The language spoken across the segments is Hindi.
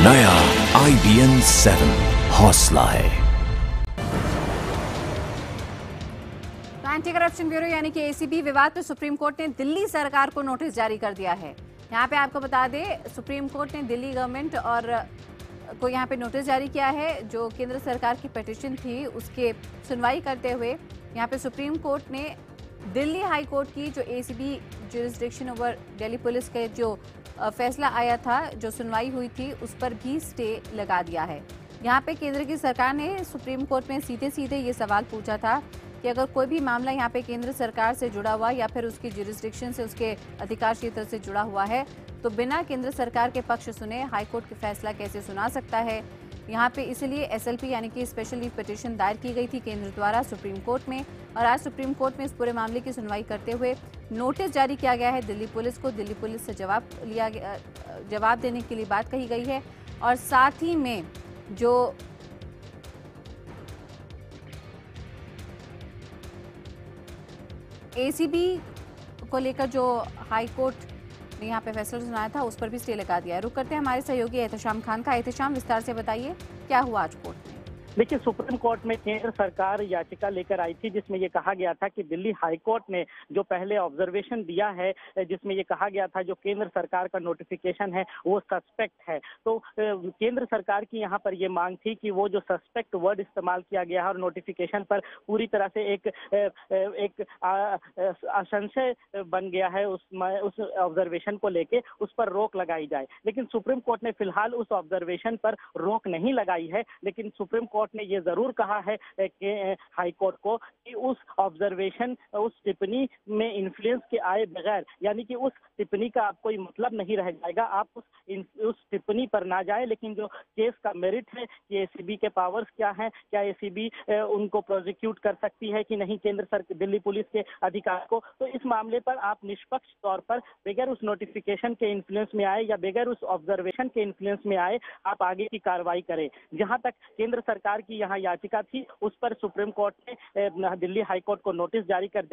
नया IBN 7 हौसला है। एंटी करप्शन ब्यूरो यानी कि ACB विवाद पर सुप्रीम कोर्ट ने दिल्ली सरकार को नोटिस जारी कर दिया है। यहाँ पे आपको बता दें, सुप्रीम कोर्ट ने दिल्ली गवर्नमेंट और को यहाँ पे नोटिस जारी किया है। जो केंद्र सरकार की पिटीशन थी उसके सुनवाई करते हुए यहाँ पे सुप्रीम कोर्ट ने दिल्ली हाई कोर्ट की जो ACB jurisdiction over Delhi police के जो फैसला आया था, जो सुनवाई हुई थी, उस पर भी स्टे लगा दिया है। यहाँ पे केंद्र की सरकार ने सुप्रीम कोर्ट में सीधे सीधे ये सवाल पूछा था कि अगर कोई भी मामला यहाँ पे केंद्र सरकार से जुड़ा हुआ या फिर उसकी ज्यूरिसडिक्शन से, उसके अधिकार क्षेत्र से जुड़ा हुआ है, तो बिना केंद्र सरकार के पक्ष सुने हाईकोर्ट का फैसला कैसे सुना सकता है। यहाँ पे इसलिए SLP यानी कि स्पेशल लीव पिटीशन दायर की गई थी केंद्र द्वारा सुप्रीम कोर्ट में, और आज सुप्रीम कोर्ट में इस पूरे मामले की सुनवाई करते हुए नोटिस जारी किया गया है दिल्ली पुलिस को। दिल्ली पुलिस से जवाब देने के लिए बात कही गई है, और साथ ही में जो ACB को लेकर जो हाई कोर्ट ने यहाँ पे फैसला सुनाया था, उस पर भी स्टे लगा दिया है। रुक करते हैं हमारे सहयोगी एहतशाम खान का। एहतशाम, विस्तार से बताइए क्या हुआ आज कोर्ट में। देखिए, सुप्रीम कोर्ट में केंद्र सरकार याचिका लेकर आई थी जिसमें ये कहा गया था कि दिल्ली हाई कोर्ट ने जो पहले ऑब्जर्वेशन दिया है, जिसमें ये कहा गया था जो केंद्र सरकार का नोटिफिकेशन है वो सस्पेक्ट है। तो केंद्र सरकार की यहाँ पर ये मांग थी कि वो जो सस्पेक्ट वर्ड इस्तेमाल किया गया है और नोटिफिकेशन पर पूरी तरह से एक संशय बन गया है, उस ऑब्जर्वेशन को लेके उस पर रोक लगाई जाए। लेकिन सुप्रीम कोर्ट ने फिलहाल उस ऑब्जर्वेशन पर रोक नहीं लगाई है। लेकिन सुप्रीम कोर्ट ने यह जरूर कहा है कि हाई कोर्ट को कि उस ऑब्जर्वेशन, उस टिप्पणी में इन्फ्लुएंस के आए बगैर, यानी कि उस टिप्पणी का आप कोई मतलब नहीं रह जाएगा, आप उस टिप्पणी पर ना जाए। लेकिन जो केस का मेरिट है कि ACB के पावर्स क्या हैं, क्या ACB उनको प्रोसिक्यूट कर सकती है कि नहीं केंद्र सरकार दिल्ली पुलिस के अधिकार को, तो इस मामले पर आप निष्पक्ष तौर पर बगैर उस नोटिफिकेशन के इन्फ्लुएंस में आए या बगैर उस ऑब्जर्वेशन के इन्फ्लुएंस में आए आप आगे की कार्रवाई करें। जहां तक केंद्र सरकार की यहाँ याचिका थी, उस पर सुप्रीम कोर्ट ने दिल्ली हाई कोर्ट को नोटिस जारी कर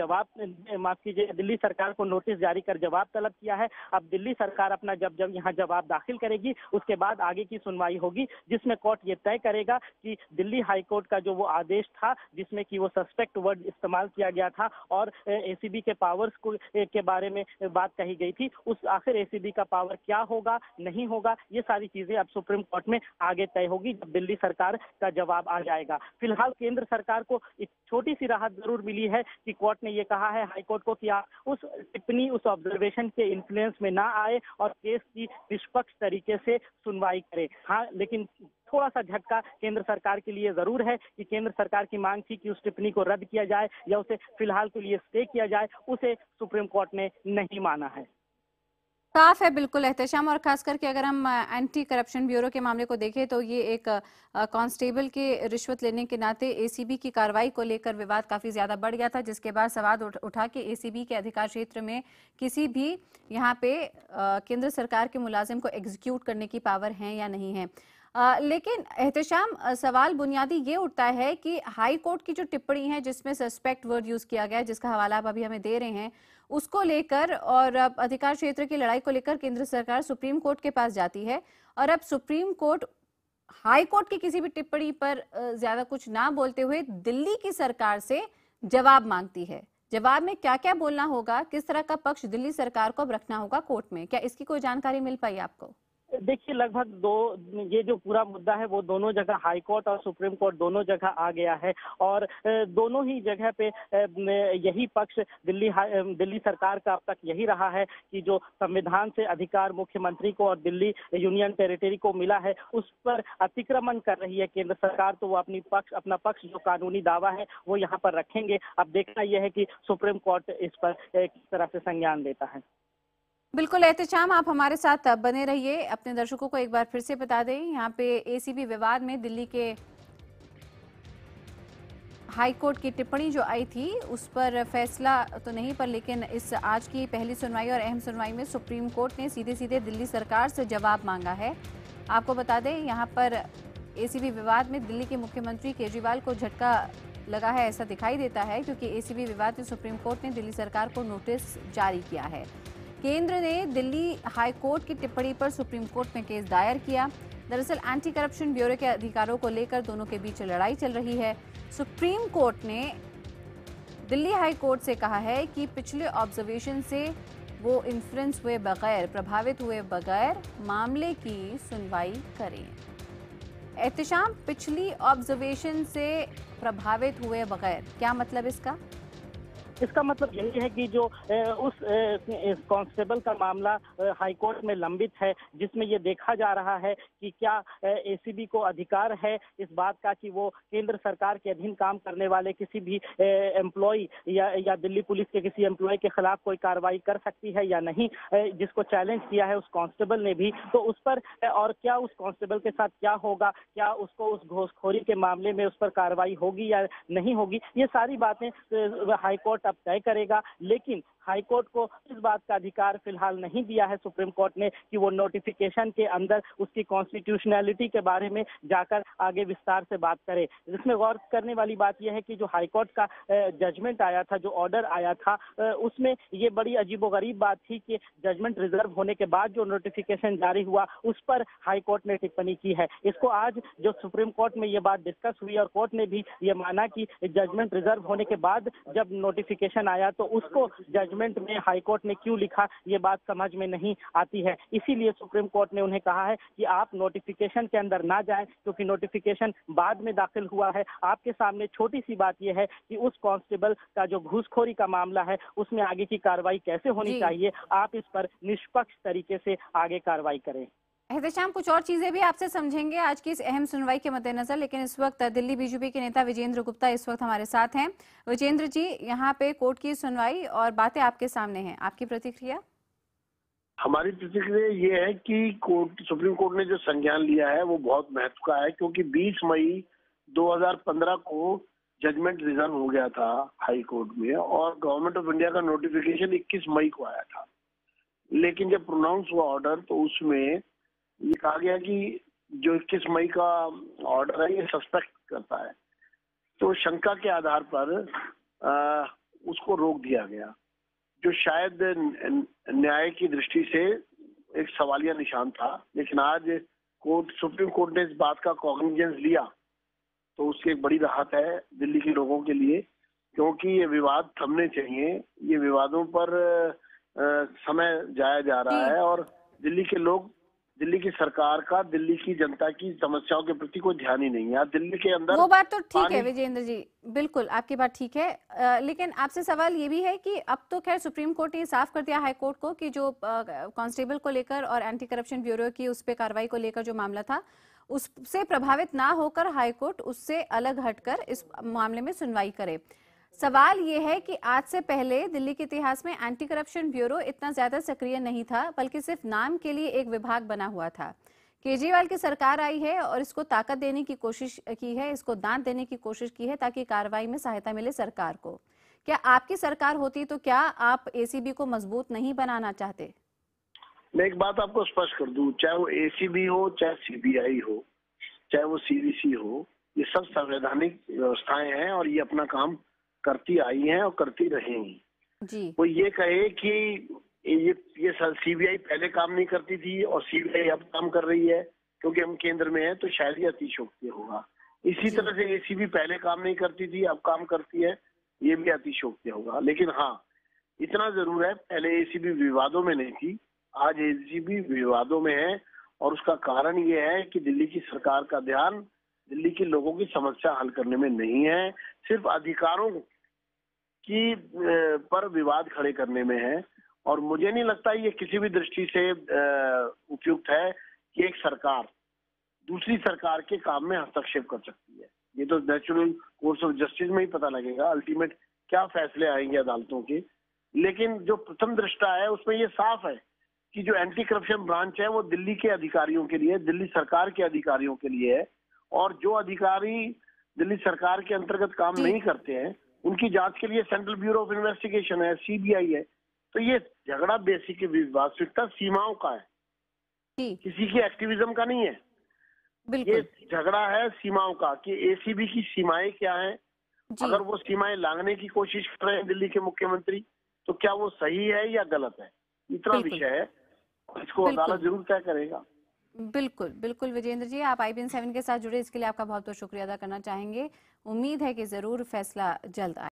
दिल्ली सरकार को नोटिस जारी कर जवाब तलब किया है। अब दिल्ली सरकार अपना जब यहाँ जवाब दाखिल करेगी, उसके बाद आगे की सुनवाई होगी, जिसमें कोर्ट ये तय करेगा कि दिल्ली हाई कोर्ट का जो वो आदेश था जिसमें कि वो सस्पेक्ट वर्ड इस्तेमाल किया गया था और ACB के पावर्स के बारे में बात कही गई थी, उस आखिर ACB का पावर क्या होगा, नहीं होगा, ये सारी चीजें अब सुप्रीम कोर्ट में आगे तय होगी जब दिल्ली सरकार का जवाब आ जाएगा। फिलहाल केंद्र सरकार को एक छोटी सी राहत जरूर मिली है कि कोर्ट ने ये कहा है हाई कोर्ट को कि आप उस टिप्पणी, उस ऑब्जर्वेशन के इन्फ्लुएंस में ना आए और केस की निष्पक्ष तरीके से सुनवाई करें। हाँ, लेकिन थोड़ा सा झटका केंद्र सरकार के लिए जरूर है कि केंद्र सरकार की मांग थी कि उस टिप्पणी को रद्द किया जाए या उसे फिलहाल के लिए स्टे किया जाए, उसे सुप्रीम कोर्ट ने नहीं माना है। साफ है बिल्कुल एहतशाम, और खास करके अगर हम एंटी करप्शन ब्यूरो के मामले को देखें तो ये एक कांस्टेबल के रिश्वत लेने के नाते ACB की कार्रवाई को लेकर विवाद काफी ज्यादा बढ़ गया था, जिसके बाद सवाल उठा कि ACB के अधिकार क्षेत्र में किसी भी यहाँ पे केंद्र सरकार के मुलाजिम को एग्जीक्यूट करने की पावर है या नहीं है। लेकिन एहतशाम, सवाल बुनियादी ये उठता है कि हाई कोर्ट की जो टिप्पणी है जिसमें सस्पेक्ट वर्ड यूज किया गया है, जिसका हवाला आप अभी हमें दे रहे हैं, उसको लेकर और अधिकार क्षेत्र की लड़ाई को लेकर केंद्र सरकार सुप्रीम कोर्ट के पास जाती है, और अब सुप्रीम कोर्ट हाई कोर्ट की किसी भी टिप्पणी पर ज्यादा कुछ ना बोलते हुए दिल्ली की सरकार से जवाब मांगती है। जवाब में क्या क्या बोलना होगा, किस तरह का पक्ष दिल्ली सरकार को अब रखना होगा कोर्ट में, क्या इसकी कोई जानकारी मिल पाई आपको? देखिए, लगभग ये जो पूरा मुद्दा है वो दोनों जगह हाई कोर्ट और सुप्रीम कोर्ट दोनों जगह आ गया है, और दोनों ही जगह पे यही पक्ष दिल्ली सरकार का अब तक यही रहा है कि जो संविधान से अधिकार मुख्यमंत्री को और दिल्ली यूनियन टेरिटरी को मिला है उस पर अतिक्रमण कर रही है केंद्र सरकार, तो वो अपना पक्ष जो कानूनी दावा है वो यहाँ पर रखेंगे। अब देखना यह है कि सुप्रीम कोर्ट इस पर किस तरह से संज्ञान लेता है। बिल्कुल एहतशाम, आप हमारे साथ बने रहिए। अपने दर्शकों को एक बार फिर से बता दें, यहाँ पे ACB विवाद में दिल्ली के हाई कोर्ट की टिप्पणी जो आई थी उस पर फैसला तो नहीं, पर लेकिन इस आज की पहली सुनवाई और अहम सुनवाई में सुप्रीम कोर्ट ने सीधे सीधे दिल्ली सरकार से जवाब मांगा है। आपको बता दें, यहाँ पर ACB विवाद में दिल्ली के मुख्यमंत्री केजरीवाल को झटका लगा है, ऐसा दिखाई देता है, क्योंकि ACB विवाद में सुप्रीम कोर्ट ने दिल्ली सरकार को नोटिस जारी किया है। केंद्र ने दिल्ली हाई कोर्ट की टिप्पणी पर सुप्रीम कोर्ट में केस दायर किया। दरअसल एंटी करप्शन ब्यूरो के अधिकारों को लेकर दोनों के बीच लड़ाई चल रही है। सुप्रीम कोर्ट ने दिल्ली हाई कोर्ट से कहा है कि पिछले ऑब्जर्वेशन से वो इन्फ्लुएंस हुए बगैर, प्रभावित हुए बगैर मामले की सुनवाई करें। एहतशाम, पिछली ऑब्जर्वेशन से प्रभावित हुए बगैर, क्या मतलब इसका? इसका मतलब यही है कि जो उस कांस्टेबल का मामला हाई कोर्ट में लंबित है, जिसमें ये देखा जा रहा है कि क्या एसीबी को अधिकार है इस बात का कि वो केंद्र सरकार के अधीन काम करने वाले किसी भी एम्प्लॉय या दिल्ली पुलिस के किसी एम्प्लॉय के खिलाफ कोई कार्रवाई कर सकती है या नहीं, जिसको चैलेंज किया है उस कांस्टेबल ने भी। तो उस पर और क्या उस कांस्टेबल के साथ क्या होगा, क्या उसको उस घूसखोरी के मामले में उस पर कार्रवाई होगी या नहीं होगी, ये सारी बातें हाई कोर्ट अब तय करेगा। लेकिन हाई कोर्ट को इस बात का अधिकार फिलहाल नहीं दिया है सुप्रीम कोर्ट ने कि वो नोटिफिकेशन के अंदर उसकी कॉन्स्टिट्यूशनैलिटी के बारे में जाकर आगे विस्तार से बात करे। इसमें गौर करने वाली बात यह है कि जो हाई कोर्ट का जजमेंट आया था, जो ऑर्डर आया था, उसमें ये बड़ी अजीबोगरीब बात थी कि जजमेंट रिजर्व होने के बाद जो नोटिफिकेशन जारी हुआ उस पर हाई कोर्ट ने टिप्पणी की है। इसको आज जो सुप्रीम कोर्ट में ये बात डिस्कस हुई और कोर्ट ने भी ये माना कि जजमेंट रिजर्व होने के बाद जब नोटिफिकेशन आया तो उसको जजमेंट में हाई कोर्ट ने क्यों लिखा, ये बात समझ में नहीं आती है। इसीलिए सुप्रीम कोर्ट ने उन्हें कहा है कि आप नोटिफिकेशन के अंदर ना जाएं, क्योंकि नोटिफिकेशन बाद में दाखिल हुआ है। आपके सामने छोटी सी बात यह है कि उस कांस्टेबल का जो घूसखोरी का मामला है उसमें आगे की कार्रवाई कैसे होनी चाहिए, आप इस पर निष्पक्ष तरीके से आगे कार्रवाई करें। एहतशाम, कुछ और चीजें भी आपसे समझेंगे आज की इस अहम सुनवाई के मद्देनजर, लेकिन इस वक्त दिल्ली बीजेपी के नेता विजेंद्र गुप्ता इस वक्त हमारे साथ हैं। विजेंद्र जी, यहाँ पे कोर्ट की सुनवाई और बातें आपके सामने हैं, आपकी प्रतिक्रिया? हमारी प्रतिक्रिया ये है कि सुप्रीम कोर्ट ने जो संज्ञान लिया है वो बहुत महत्व का है, क्योंकि 20 मई 2015 को जजमेंट रिजर्व हो गया था हाई कोर्ट में और गवर्नमेंट ऑफ इंडिया का नोटिफिकेशन 21 मई को आया था। लेकिन जब प्रोनाउंस हुआ ऑर्डर तो उसमें ये कहा गया कि जो 21 मई का ऑर्डर है ये सस्पेक्ट करता है, तो शंका के आधार पर उसको रोक दिया गया, जो शायद न्याय की दृष्टि से एक सवालिया निशान था। लेकिन आज सुप्रीम कोर्ट ने इस बात का कॉग्निजेंस लिया तो उसकी एक बड़ी राहत है दिल्ली के लोगों के लिए, क्योंकि ये विवाद थमने चाहिए। ये विवादों पर समय जाया जा रहा है और दिल्ली के लोग, दिल्ली की सरकार का दिल्ली की जनता की समस्याओं के प्रति कोई ध्यान ही नहीं है। दिल्ली के अंदर वो बात तो ठीक है विजेंद्र जी, बिल्कुल आपकी बात ठीक है, लेकिन आपसे सवाल ये भी है कि अब तो खैर सुप्रीम कोर्ट ने साफ कर दिया हाई कोर्ट को कि जो कांस्टेबल को लेकर और एंटी करप्शन ब्यूरो की उस पर कार्रवाई को लेकर जो मामला था उससे प्रभावित ना होकर हाई कोर्ट उससे अलग हटकर इस मामले में सुनवाई करे। सवाल ये है कि आज से पहले दिल्ली के इतिहास में एंटी करप्शन ब्यूरो इतना ज्यादा सक्रिय नहीं था, बल्कि सिर्फ नाम के लिए एक विभाग बना हुआ था। केजरीवाल की सरकार आई है और इसको ताकत देने की कोशिश की है, इसको दांत देने की कोशिश की है ताकि कार्रवाई में सहायता मिले सरकार को। क्या आपकी सरकार होती तो क्या आप एसीबी को मजबूत नहीं बनाना चाहते? मैं एक बात आपको स्पष्ट कर दूं, चाहे वो एसीबी हो, चाहे सीबीआई हो, चाहे वो सीवीसी हो, ये सब संवैधानिक व्यवस्थाएं हैं और ये अपना काम करती आई हैं और करती रहेंगी जी। वो ये कहे कि ये सीबीआई पहले काम नहीं करती थी और सीबीआई अब काम कर रही है क्योंकि हम केंद्र में हैं, तो शायद ये अतिशयोक्ति होगा। इसी तरह से एसीबी पहले काम नहीं करती थी, अब काम करती है, ये भी अतिशयोक्ति होगा। लेकिन हाँ, इतना जरूर है, पहले एसीबी विवादों में नहीं थी, आज एसीबी विवादों में है और उसका कारण ये है कि दिल्ली की सरकार का ध्यान दिल्ली के लोगों की समस्या हल करने में नहीं है, सिर्फ अधिकारों की पर विवाद खड़े करने में है। और मुझे नहीं लगता ये किसी भी दृष्टि से उपयुक्त है कि एक सरकार दूसरी सरकार के काम में हस्तक्षेप कर सकती है। ये तो नेचुरल कोर्स ऑफ जस्टिस में ही पता लगेगा अल्टीमेट क्या फैसले आएंगे अदालतों के। लेकिन जो प्रथम दृष्टा है उसमें ये साफ है कि जो एंटी करप्शन ब्रांच है वो दिल्ली के अधिकारियों के लिए, दिल्ली सरकार के अधिकारियों के लिए है, और जो अधिकारी दिल्ली सरकार के अंतर्गत काम नहीं करते हैं उनकी जांच के लिए सेंट्रल ब्यूरो ऑफ इन्वेस्टिगेशन है, सीबीआई है। तो ये झगड़ा बेसिक वास्तविकता सीमाओं का है, किसी की एक्टिविज्म का नहीं है। ये झगड़ा है सीमाओं का कि एसीबी की सीमाएं क्या हैं। अगर वो सीमाएं लांघने की कोशिश कर रहे हैं दिल्ली के मुख्यमंत्री, तो क्या वो सही है या गलत है, इतना विषय है, इसको अदालत जरूर तय करेगा। बिल्कुल बिल्कुल विजेंद्र जी, आप IBN 7 के साथ जुड़े इसके लिए आपका बहुत बहुत शुक्रिया अदा करना चाहेंगे। उम्मीद है कि जरूर फैसला जल्द आए।